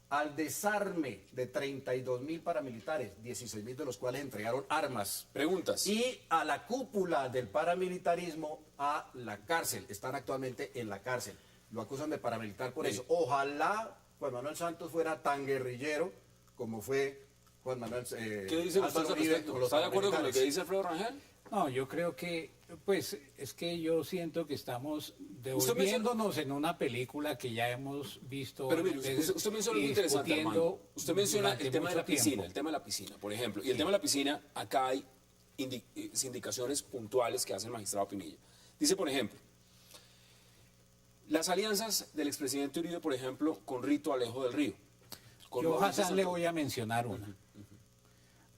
al desarme de 32.000 paramilitares, 16.000 de los cuales entregaron armas. Preguntas. Y a la cúpula del paramilitarismo a la cárcel. Están actualmente en la cárcel. Lo acusan de paramilitar por eso. Ojalá Juan Manuel Santos fuera tan guerrillero como fue Juan Manuel ¿Qué dice usted al respecto? ¿Está de acuerdo con lo que dice Alfredo Rangel? No, yo creo que, pues, es que yo siento que estamos devolviéndonos en una película que ya hemos visto. Pero mire, usted menciona algo interesante, Armando. Usted menciona el tema de la piscina, el tema de la piscina, por ejemplo. Y el tema de la piscina, acá hay indicaciones puntuales que hace el magistrado Pinilla. Dice, por ejemplo, las alianzas del expresidente Uribe, por ejemplo, con Rito Alejo del Río. Yo, Hassan, le voy a mencionar una.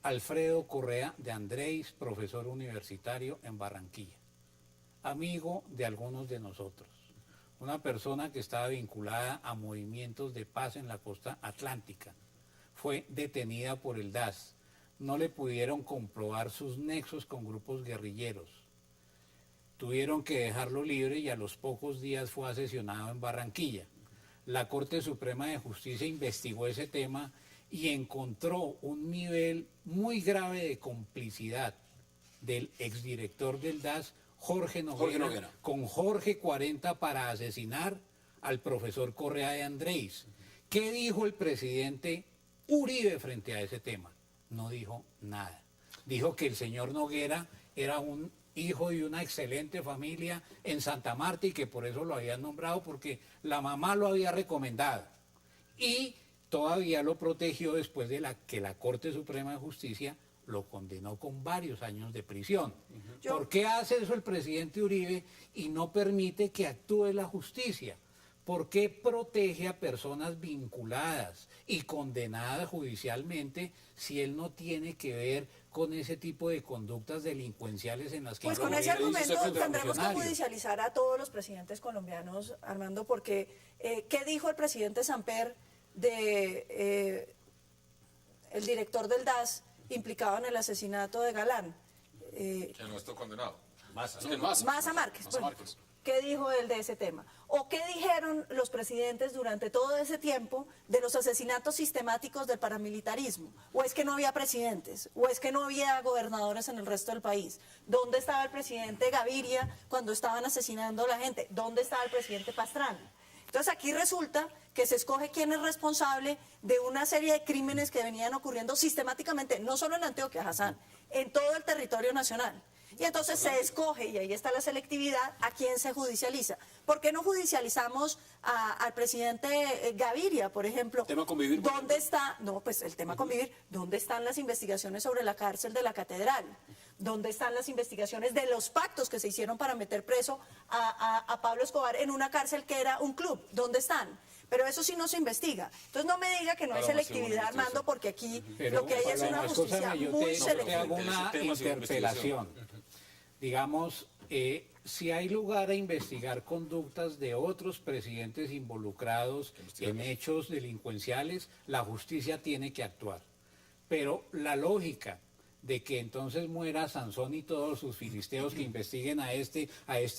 Alfredo Correa de Andrés, profesor universitario en Barranquilla, amigo de algunos de nosotros, una persona que estaba vinculada a movimientos de paz en la costa atlántica, fue detenida por el DAS, no le pudieron comprobar sus nexos con grupos guerrilleros, tuvieron que dejarlo libre y a los pocos días fue asesinado en Barranquilla. La Corte Suprema de Justicia investigó ese tema y encontró un nivel muy grave de complicidad del exdirector del DAS, Jorge Noguera, con Jorge 40 para asesinar al profesor Correa de Andrés. ¿Qué dijo el presidente Uribe frente a ese tema? No dijo nada. Dijo que el señor Noguera era un hijo de una excelente familia en Santa Marta y que por eso lo habían nombrado porque la mamá lo había recomendado. Y todavía lo protegió después de que la Corte Suprema de Justicia lo condenó con varios años de prisión. ¿Por qué hace eso el presidente Uribe y no permite que actúe la justicia? ¿Por qué protege a personas vinculadas y condenadas judicialmente si él no tiene que ver con ese tipo de conductas delincuenciales en las que... Pues con ese argumento tendremos que judicializar a todos los presidentes colombianos, Armando, porque ¿qué dijo el presidente Samper de el director del DAS implicado en el asesinato de Galán? Que no está condenado. Maza Márquez. ¿Qué dijo él de ese tema? ¿O qué dijeron los presidentes durante todo ese tiempo de los asesinatos sistemáticos del paramilitarismo? ¿O es que no había presidentes? ¿O es que no había gobernadores en el resto del país? ¿Dónde estaba el presidente Gaviria cuando estaban asesinando a la gente? ¿Dónde estaba el presidente Pastrana? Entonces aquí resulta que se escoge quién es responsable de una serie de crímenes que venían ocurriendo sistemáticamente, no solo en Antioquia, Hassan, en todo el territorio nacional. Y entonces se escoge, y ahí está la selectividad, a quién se judicializa. ¿Por qué no judicializamos al presidente Gaviria, por ejemplo? ¿Tema convivir? ¿Dónde está? No, pues el tema convivir. ¿Dónde están las investigaciones sobre la cárcel de la Catedral? ¿Dónde están las investigaciones de los pactos que se hicieron para meter preso a Pablo Escobar en una cárcel que era un club? ¿Dónde están? Pero eso sí no se investiga. Entonces no me diga que no hay selectividad, Armando, porque aquí lo que hay es una justicia muy selectiva. Te hago una interpelación. Digamos, si hay lugar a investigar conductas de otros presidentes involucrados en hechos delincuenciales, la justicia tiene que actuar. Pero la lógica de que entonces muera Sansón y todos sus filisteos que investiguen a este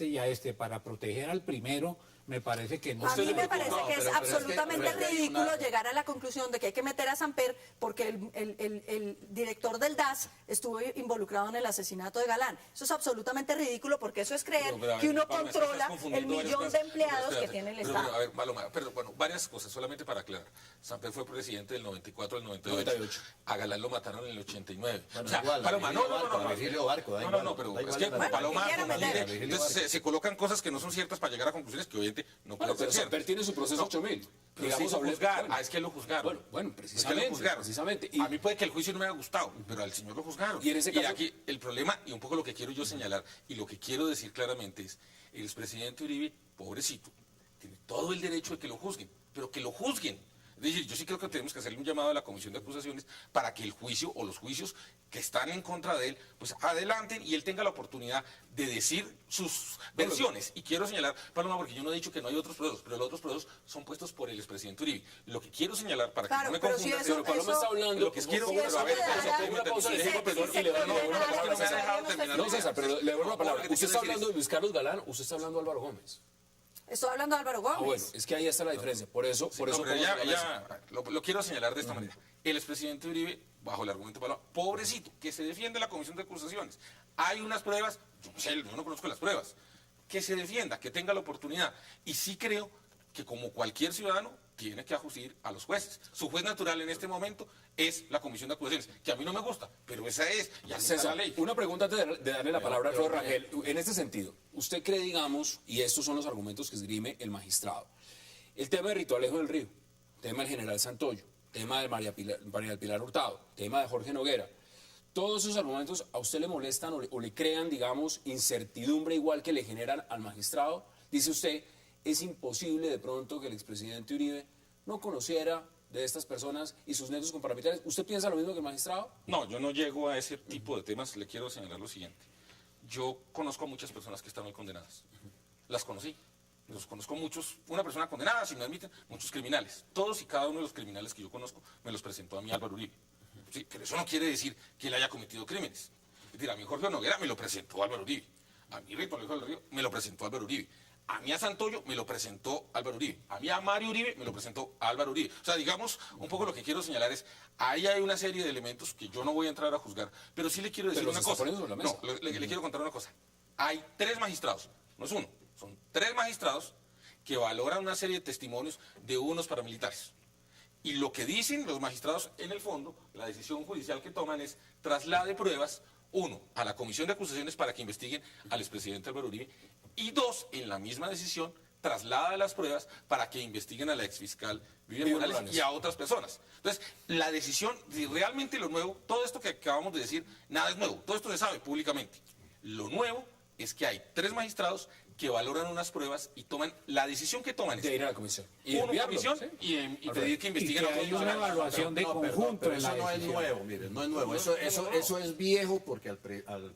y a este para proteger al primero, me parece que no. A mí me parece que es absolutamente pero es que hay ridículo llegar a la conclusión de que hay que meter a Samper porque el director del DAS estuvo involucrado en el asesinato de Galán. Eso es absolutamente ridículo porque eso es creer Pero, a ver, que uno Paloma, es que estás controla el confundiendo varias millón cosas. de empleados Pero que espérate, tiene el pero, Estado. a ver, Paloma, pero bueno, varias cosas, solamente para aclarar. Samper fue presidente del 94 al 98. A Galán lo mataron en el 89. Bueno, o sea, igual, Paloma, Virgilio Barco, Virgilio Barco, da igual, pero da es igual que la Bueno, Paloma, que quiera meter. entonces se colocan cosas que no son ciertas para llegar a conclusiones que obviamente no Bueno, pueden pero ser Samper ciertas. tiene su proceso 8000. Pero Digamos, sí lo hablé- juzgaron. bueno, Es que lo juzgaron. Bueno, Es que precisamente. lo juzgaron. Precisamente. A mí puede que el juicio no me haya gustado, pero al señor lo juzgaron. Y en ese caso- aquí el problema, y un poco lo que quiero yo señalar, y lo que quiero decir claramente es, el expresidente Uribe, pobrecito, tiene todo el derecho de que lo juzguen, pero que lo juzguen. Es decir, yo sí creo que tenemos que hacerle un llamado a la Comisión de Acusaciones para que el juicio o los juicios que están en contra de él, pues adelanten y él tenga la oportunidad de decir sus versiones. Y quiero señalar, Paloma, porque yo no he dicho que no hay otros procesos, pero los otros procesos son puestos por el expresidente Uribe. Lo que quiero señalar, para que Claro, no me pero si confunda, eso- Pero Paloma está hablando. lo que quiero, Si pero eso a ver, quedara- pero una pausa, si le se- digo, perdón, si y le doy se una buena condenara palabra. no me ha dejado no terminar. No, César, pero le doy una palabra. Lo que Usted quiero está decir hablando de Luis Carlos Galán, usted está hablando de Álvaro Gómez. Estoy hablando de Álvaro Gómez. Ah, bueno, es que ahí está la diferencia. Por eso, No, pero pongo ya, sobre la mesa. lo quiero señalar de esta manera. El expresidente Uribe, bajo el argumento de Paloma, pobrecito, que se defiende la Comisión de Acusaciones. Hay unas pruebas, yo no sé, yo no conozco las pruebas, que se defienda, que tenga la oportunidad. Y sí creo que como cualquier ciudadano, tiene que acudir a los jueces. Su juez natural en este momento es la Comisión de Acusaciones, que a mí no me gusta, pero esa es, ya está César, la ley. una pregunta antes de darle la palabra a Alfredo Rangel. En este sentido, ¿usted cree, digamos, y estos son los argumentos que esgrime el magistrado, el tema de Rito Alejo del Río, tema del general Santoyo, tema de María del Pilar Hurtado, tema de Jorge Noguera, todos esos argumentos a usted le molestan o le crean, digamos, incertidumbre igual que le generan al magistrado? Dice usted, es imposible de pronto que el expresidente Uribe no conociera de estas personas y sus nexos con paramilitares. ¿Usted piensa lo mismo que el magistrado? No, yo no llego a ese tipo de temas. Le quiero señalar lo siguiente. Yo conozco a muchas personas que están hoy condenadas. Las conocí. Los conozco muchos. Una persona condenada, si me admiten, muchos criminales. Todos y cada uno de los criminales que yo conozco me los presentó a mí Álvaro Uribe. Sí, pero eso no quiere decir que él haya cometido crímenes. Es decir, a mí Jorge Noguera me lo presentó Álvaro Uribe. A mí Rito Alejo del Río me lo presentó Álvaro Uribe. A mí a Santoyo me lo presentó Álvaro Uribe. A mí a Mario Uribe me lo presentó Álvaro Uribe. O sea, digamos, un poco lo que quiero señalar es, ahí hay una serie de elementos que yo no voy a entrar a juzgar, pero sí le quiero decir Pero una los está cosa. poniendo sobre la mesa. No, le quiero contar una cosa. Hay 3 magistrados, no es uno, son 3 magistrados que valoran una serie de testimonios de unos paramilitares. Y lo que dicen los magistrados, en el fondo, la decisión judicial que toman es traslade pruebas, 1, a la Comisión de Acusaciones para que investiguen al expresidente Álvaro Uribe, y 2, en la misma decisión, traslada las pruebas para que investiguen a la exfiscal Vivian Morales y a otras personas. Entonces, la decisión, si realmente lo nuevo, todo esto que acabamos de decir, nada es nuevo, todo esto se sabe públicamente. Lo nuevo es que hay 3 magistrados que valoran unas pruebas y toman la decisión que toman. De ir a la comisión. Y Uno enviarlo, comisión ¿sí? y pedir que investiguen Y a que hay otros una funcionarios. evaluación de conjunto pero en eso la no es decisión. nuevo, mire, no es nuevo. Eso es viejo porque al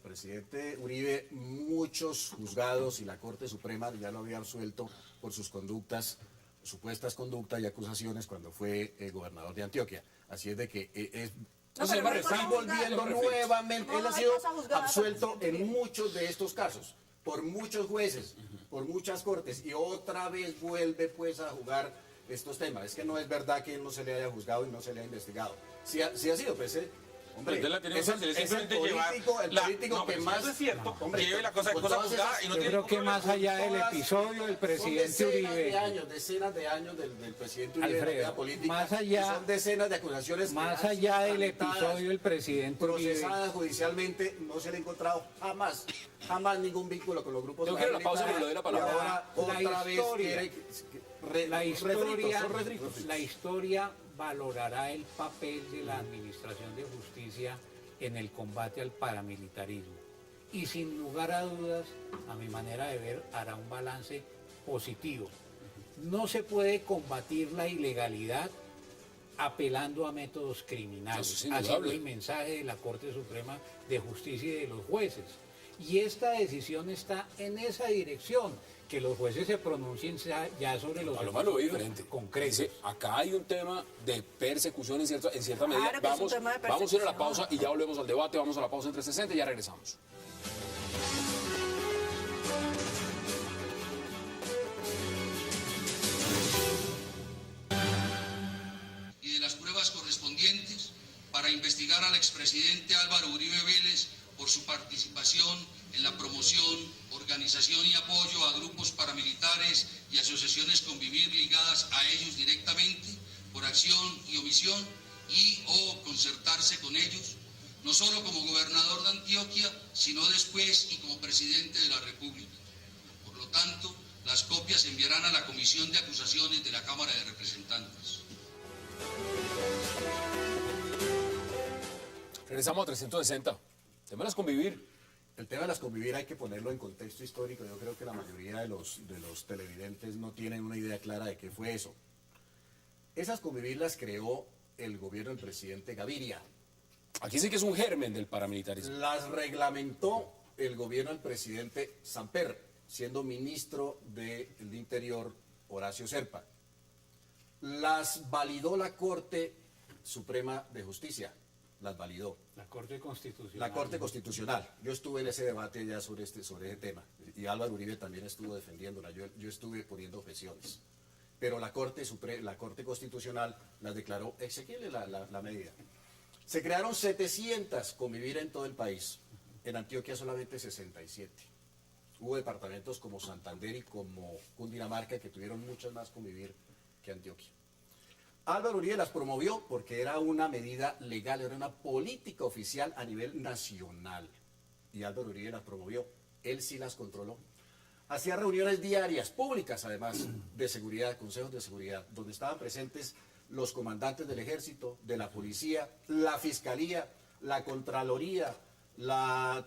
presidente Uribe muchos juzgados y la Corte Suprema ya lo había absuelto por sus conductas, supuestas conductas y acusaciones cuando fue gobernador de Antioquia. Así es de que No, pero no hay cosa están juzgada. volviendo nuevamente. No, Él no ha hay sido cosa juzgada, absuelto presidente. en muchos de estos casos, por muchos jueces, por muchas cortes, y otra vez vuelve pues a jugar estos temas. Es que no es verdad que él no se le haya juzgado y no se le haya investigado. Sí ha sido, pues, hombre, Entonces la tenemos es el- fácil, es es el simplemente llevar político, el la- político no, que pero si más... eso es cierto, hombre, lleve la cosa con juzgada todas y no Yo tiene creo que más allá del todas- episodio del presidente son decenas Uribe, de años, decenas de años del presidente Uribe en la Alfredo, vida política. más allá- y son decenas de acusaciones que más han allá sido del tramitadas, episodio del presidente Uribe, procesadas judicialmente, no se le ha encontrado jamás ningún vínculo con los grupos Yo quiero la pausa, pero le doy la palabra. Y ahora La otra historia. vez quiere la refritos, refritos. la historia valorará el papel de la Administración de Justicia en el combate al paramilitarismo. Y sin lugar a dudas, a mi manera de ver, hará un balance positivo. No se puede combatir la ilegalidad apelando a métodos criminales. Eso es Ha sido indudable. el mensaje de la Corte Suprema de Justicia y de los jueces. Y esta decisión está en esa dirección, que los jueces se pronuncien ya sobre los Paloma lo ve episodios diferente. concretos. Dice, acá hay un tema de persecución en cierta Claro medida. que es un tema de Vamos a ir a la persecución. pausa y ya volvemos al debate. Vamos a la pausa en 360 y ya regresamos. investigar al expresidente Álvaro Uribe Vélez por su participación en la promoción, organización y apoyo a grupos paramilitares y asociaciones Convivir ligadas a ellos directamente, por acción y omisión, y o concertarse con ellos, no solo como gobernador de Antioquia, sino después y como presidente de la República. Por lo tanto, las copias se enviarán a la Comisión de Acusaciones de la Cámara de Representantes. Regresamos a 360. Temas convivir. El tema de las convivir hay que ponerlo en contexto histórico. Yo creo que la mayoría de los televidentes no tienen una idea clara de qué fue eso. Esas convivir las creó el gobierno del presidente Gaviria. Aquí sí que es un germen del paramilitarismo. Las reglamentó el gobierno del presidente Samper, siendo ministro del Interior Horacio Serpa. Las validó la Corte Suprema de Justicia. Las validó. La Corte Constitucional. La Corte Constitucional. Yo estuve en ese debate ya sobre ese tema. Y Álvaro Uribe también estuvo defendiéndola. Yo estuve poniendo objeciones. Pero la Corte Constitucional las declaró exequible la medida. Se crearon 700 convivir en todo el país. En Antioquia solamente 67. Hubo departamentos como Santander y como Cundinamarca que tuvieron muchas más convivir que Antioquia. Álvaro Uribe las promovió porque era una medida legal, era una política oficial a nivel nacional. Y Álvaro Uribe las promovió, él sí las controló. Hacía reuniones diarias, públicas además, de seguridad, consejos de seguridad, donde estaban presentes los comandantes del ejército, de la policía, la fiscalía, la contraloría,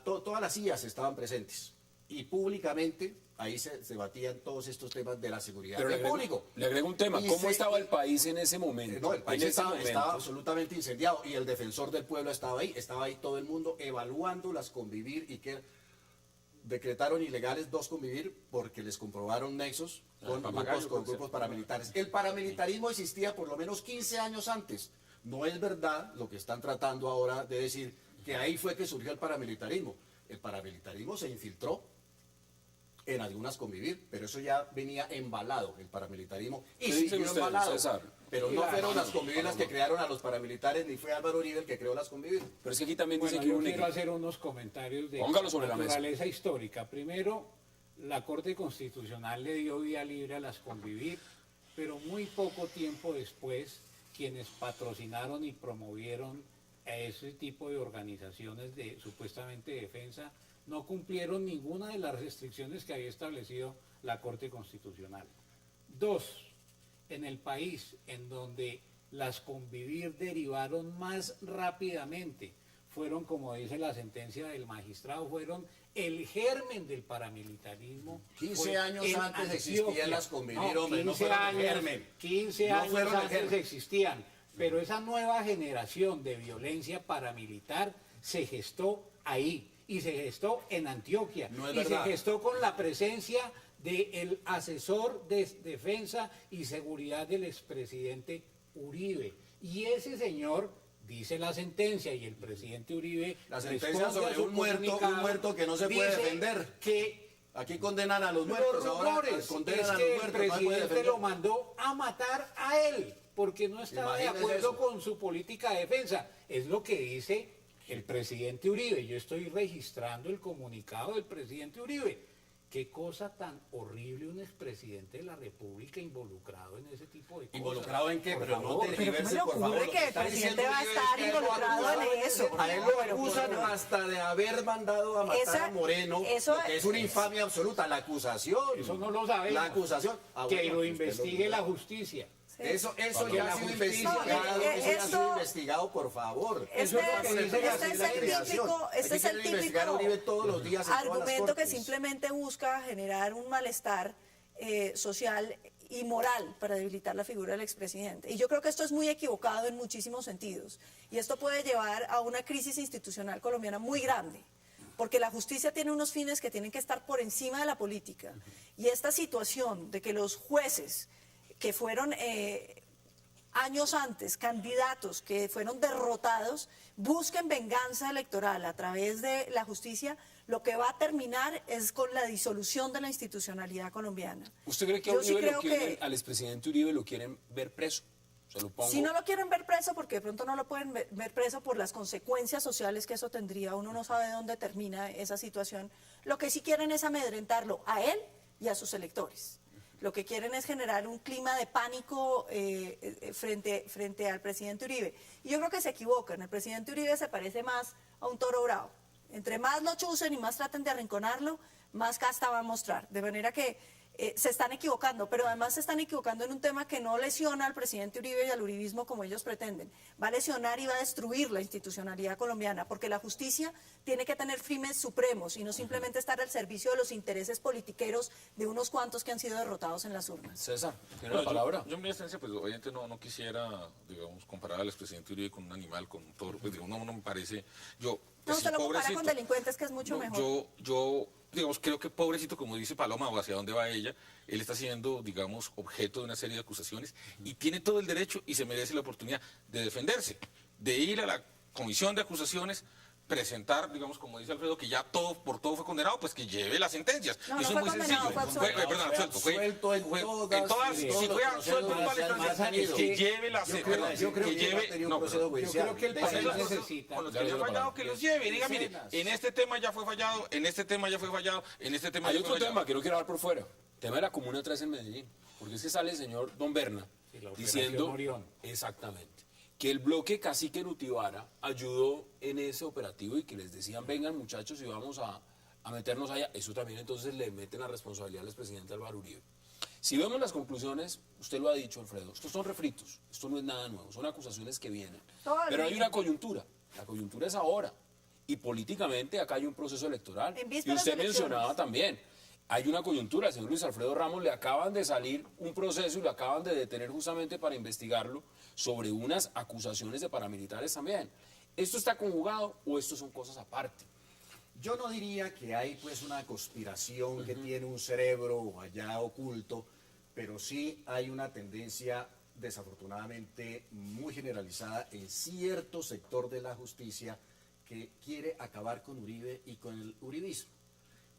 todas las IAS estaban presentes. Y públicamente ahí se debatían todos estos temas de la seguridad. Pero le agrego un tema, ¿cómo estaba el país en ese momento? No, el país estaba absolutamente incendiado y el defensor del pueblo estaba ahí todo el mundo evaluando las convivir y que decretaron ilegales 2 convivir porque les comprobaron nexos con grupos paramilitares. El paramilitarismo existía por lo menos 15 años antes. No es verdad lo que están tratando ahora de decir que ahí fue que surgió el paramilitarismo. El paramilitarismo se infiltró en algunas convivir, pero eso ya venía embalado, el paramilitarismo, y siguió embalado. César? Pero no fueron las convivir las que crearon a los paramilitares, ni fue Álvaro Uribe el que creó las convivir. Pero es que aquí también dice Bueno, que yo quiero hacer unos comentarios de Póngalo sobre la mesa. naturaleza histórica. Primero, la Corte Constitucional le dio vía libre a las convivir, pero muy poco tiempo después, quienes patrocinaron y promovieron a ese tipo de organizaciones de supuestamente defensa no cumplieron ninguna de las restricciones que había establecido la Corte Constitucional. 2, en el país en donde las convivir derivaron más rápidamente, fueron, como dice la sentencia del magistrado, fueron el germen del paramilitarismo. 15 años antes Antioquia. existían las convivir, hombre, no fueron el germen. 15 No años fueron el antes germen. existían, pero esa nueva generación de violencia paramilitar se gestó ahí, y se gestó en Antioquia, No es y verdad. se gestó con la presencia del asesor de defensa y seguridad del expresidente Uribe. Y ese señor, dice la sentencia, y el presidente Uribe... La sentencia responde a sobre su un muerto que no se puede dice defender. Que Aquí condenan a los muertos, los ahora rumores condenan es a los que el muertos, no se puede presidente defender. lo mandó a matar a él, porque no estaba de Imagínese acuerdo eso. con su política de defensa. Es lo que dice el presidente Uribe. Yo estoy registrando el comunicado del presidente Uribe. Qué cosa tan horrible un expresidente de la República involucrado en ese tipo de cosas. ¿Involucrado en qué? Por Pero no favor. tergiverse, Pero por ¿cómo le favor. ocurre que el Está presidente diciendo va a Uribe estar que lo involucrado acusan en eso? A él lo Pero, acusan pero, hasta de haber mandado a matar Esa- a Moreno, eso lo que es una infamia absoluta, la acusación. Eso no lo sabemos. La acusación. Que Bueno, lo usted investigue la justicia. Eso Para ya que ha la sido justicia- investigado, No, eso ya ha sido esto- investigado, por favor. Eso es lo que dice la este es la el creación. típico, Hay este que es el querer investigar a típico Uribe todos los días en todas las argumento que cortes. simplemente busca generar un malestar social y moral para debilitar la figura del expresidente. Y yo creo que esto es muy equivocado en muchísimos sentidos. Y esto puede llevar a una crisis institucional colombiana muy grande. Porque la justicia tiene unos fines que tienen que estar por encima de la política. Y esta situación de que los jueces que fueron años antes, candidatos que fueron derrotados, busquen venganza electoral a través de la justicia, lo que va a terminar es con la disolución de la institucionalidad colombiana. ¿Usted cree que, Yo sí creo al expresidente Uribe lo quieren ver preso? Se lo pongo. Si no lo quieren ver preso, porque de pronto no lo pueden ver preso por las consecuencias sociales que eso tendría, uno no sabe dónde termina esa situación, lo que sí quieren es amedrentarlo a él y a sus electores. Lo que quieren es generar un clima de pánico frente al presidente Uribe. Y yo creo que se equivocan. El presidente Uribe se parece más a un toro bravo. Entre más lo chusen y más traten de arrinconarlo, más casta va a mostrar. De manera que se están equivocando, pero además se están equivocando en un tema que no lesiona al presidente Uribe y al uribismo como ellos pretenden. Va a lesionar y va a destruir la institucionalidad colombiana, porque la justicia tiene que tener fines supremos y no simplemente estar al servicio de los intereses politiqueros de unos cuantos que han sido derrotados en las urnas. César, tiene la palabra. Yo en mi experiencia, pues obviamente no quisiera, digamos, comparar al expresidente Uribe con un animal, con un toro, pues digo, no me parece, yo... No, Pues, usted lo compara pobrecito. con delincuentes, que es mucho No, mejor. Yo, digamos, creo que pobrecito, como dice Paloma, o hacia dónde va ella, él está siendo, digamos, objeto de una serie de acusaciones y tiene todo el derecho y se merece la oportunidad de defenderse, de ir a la comisión de acusaciones, presentar, digamos, como dice Alfredo, que ya por todo fue condenado, pues que lleve las sentencias. No, Eso no es muy fue condenado, sencillo. fue absuelto. Perdón, absuelto. Absuelto en todas, si todos fue los absuelto en procesos todas las judiciales instancias, que lleve las yo creo que no ha tenido un proceso Yo judicial. creo que el país necesita... con los que le ha fallado, que los lleve. Diga, mire, en este tema ya fue fallado, en este tema ya fue fallado, en este tema Hay ya fue otro fallado. tema que no quiero hablar por fuera. Tema de la Comuna 3 en Medellín. Porque es que sale el señor Don Berna Sí, la operación diciendo... Orión. Exactamente. Que el bloque Cacique Nutibara ayudó en ese operativo y que les decían, vengan muchachos y vamos a meternos allá. Eso también entonces le meten la responsabilidad al expresidente Álvaro Uribe. Si vemos las conclusiones, usted lo ha dicho, Alfredo, estos son refritos, esto no es nada nuevo, son acusaciones que vienen. Todavía. Pero hay una coyuntura, la coyuntura es ahora. Y políticamente acá hay un proceso electoral. En Y vísperas usted de elecciones. mencionaba también, hay una coyuntura, al señor Luis Alfredo Ramos le acaban de salir un proceso y lo acaban de detener justamente para investigarlo sobre unas acusaciones de paramilitares también. ¿Esto está conjugado o esto son cosas aparte? Yo no diría que hay pues una conspiración que tiene un cerebro allá oculto, pero sí hay una tendencia desafortunadamente muy generalizada en cierto sector de la justicia que quiere acabar con Uribe y con el uribismo.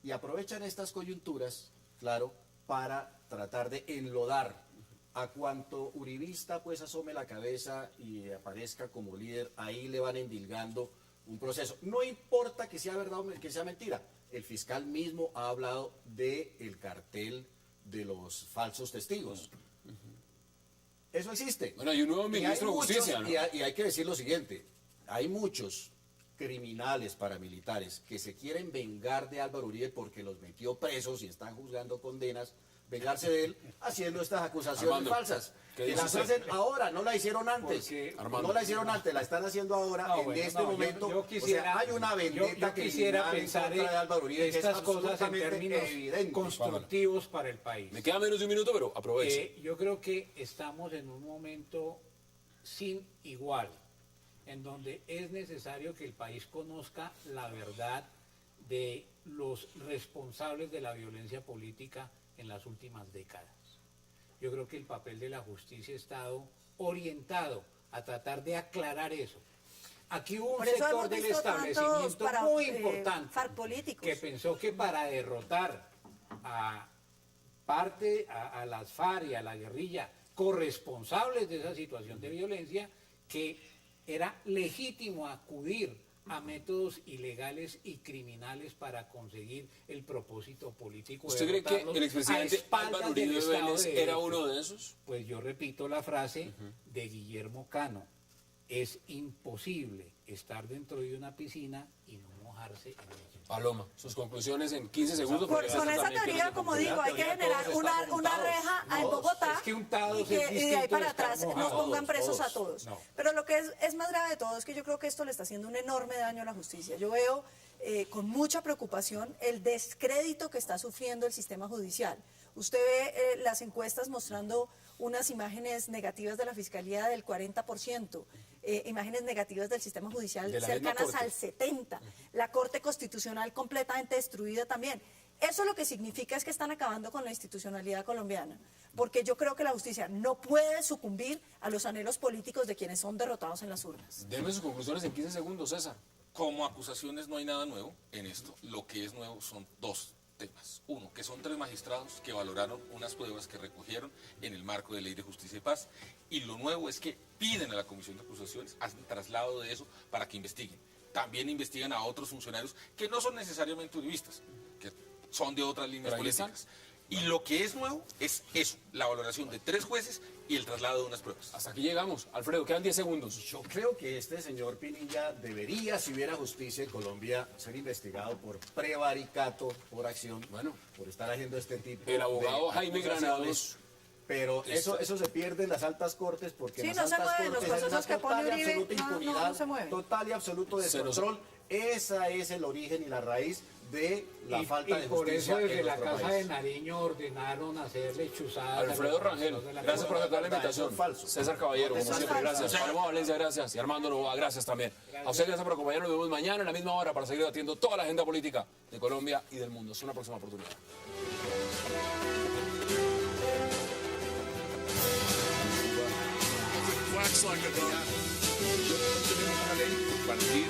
Y aprovechan estas coyunturas, claro, para tratar de enlodar a cuanto uribista pues asome la cabeza y aparezca como líder, ahí le van endilgando un proceso. No importa que sea verdad o que sea mentira, el fiscal mismo ha hablado del cartel de los falsos testigos. Eso existe. Bueno, hay un nuevo Y hay ministro de muchos, Justicia, ¿no? y hay que decir lo siguiente, hay muchos criminales paramilitares que se quieren vengar de Álvaro Uribe porque los metió presos y están juzgando condenas, vengarse de él haciendo estas acusaciones Armando, falsas. ¿qué Que dice las usted? hacen ahora, no la hicieron antes. Porque- Armando. No la hicieron antes, la están haciendo ahora No, en bueno, este no, yo- momento. yo quisiera- o sea, hay una vendetta yo quisiera criminal en pensar contra de Álvaro Uribe que es estas cosas en absolutamente términos evidente. constructivos para el país. Me queda menos de un minuto, pero aproveche. Yo creo que estamos en un momento sin igual, en donde es necesario que el país conozca la verdad de los responsables de la violencia política en las últimas décadas. Yo creo que el papel de la justicia ha estado orientado a tratar de aclarar eso. Aquí hubo un Por eso sector hemos del visto establecimiento tantos muy importante FARC políticos. que pensó que para derrotar a a las FARC y a la guerrilla corresponsables de esa situación de violencia, que era legítimo acudir a métodos ilegales y criminales para conseguir el propósito político. de ¿Usted cree que derrotarlos el a expresidente espaldas Álvaro del Uribe Estado Vélez de era Derecho? uno de esos? Pues yo repito la frase de Guillermo Cano: es imposible estar dentro de una piscina y no mojarse en ella. Paloma, sus conclusiones en 15 segundos. Con porque esa también quiero teoría, que como concluya. digo, hay que generar una reja en Bogotá es que untados y, es que, y de ahí distinto para de estar atrás nos mojados. pongan presos a todos. No. Pero lo que es más grave de todo es que yo creo que esto le está haciendo un enorme daño a la justicia. Yo veo con mucha preocupación el descrédito que está sufriendo el sistema judicial. Usted ve las encuestas mostrando unas imágenes negativas de la Fiscalía del 40%, imágenes negativas del sistema judicial De la misma cercanas Corte. al 70%, la Corte Constitucional completamente destruida también. Eso lo que significa es que están acabando con la institucionalidad colombiana, porque yo creo que la justicia no puede sucumbir a los anhelos políticos de quienes son derrotados en las urnas. Deme sus conclusiones en 15 segundos, César. Como acusaciones no hay nada nuevo en esto. Lo que es nuevo son dos temas. Uno, que son 3 magistrados que valoraron unas pruebas que recogieron en el marco de Ley de Justicia y Paz. Y lo nuevo es que piden a la Comisión de Acusaciones, hacen traslado de eso para que investiguen. También investigan a otros funcionarios que no son necesariamente uribistas, que son de otras líneas políticas. Y lo que es nuevo es eso, la valoración de 3 jueces y el traslado de unas pruebas. Hasta aquí llegamos. Alfredo, quedan 10 segundos. Yo creo que este señor Pinilla debería, si hubiera justicia en Colombia, ser investigado por prevaricato, por acción, Bueno, por estar haciendo este tipo el abogado de Jaime acusaciones. Granados. Pero eso se pierde en las altas cortes porque Sí, en no las se altas mueven, los cortes hay una procesos que pone total y Uribe, absoluta no impunidad, se mueven. total y absoluto Se nos- descontrol. Esa es el origen y la raíz de la falta de por justicia eso desde en la nuestro Casa país. de Nariño ordenaron hacerle chuzadas. Alfredo Rangel, gracias por aceptar la Eso invitación. es falso. César Caballero, como Eso es siempre, falso. gracias. Paloma Valencia, gracias. Y Armando Novoa, gracias también. A ustedes gracias por acompañarnos. Nos vemos mañana en la misma hora para seguir debatiendo toda la agenda política de Colombia y del mundo. Hasta una próxima oportunidad. Wax like a dog. Yo tenemos una ley, partir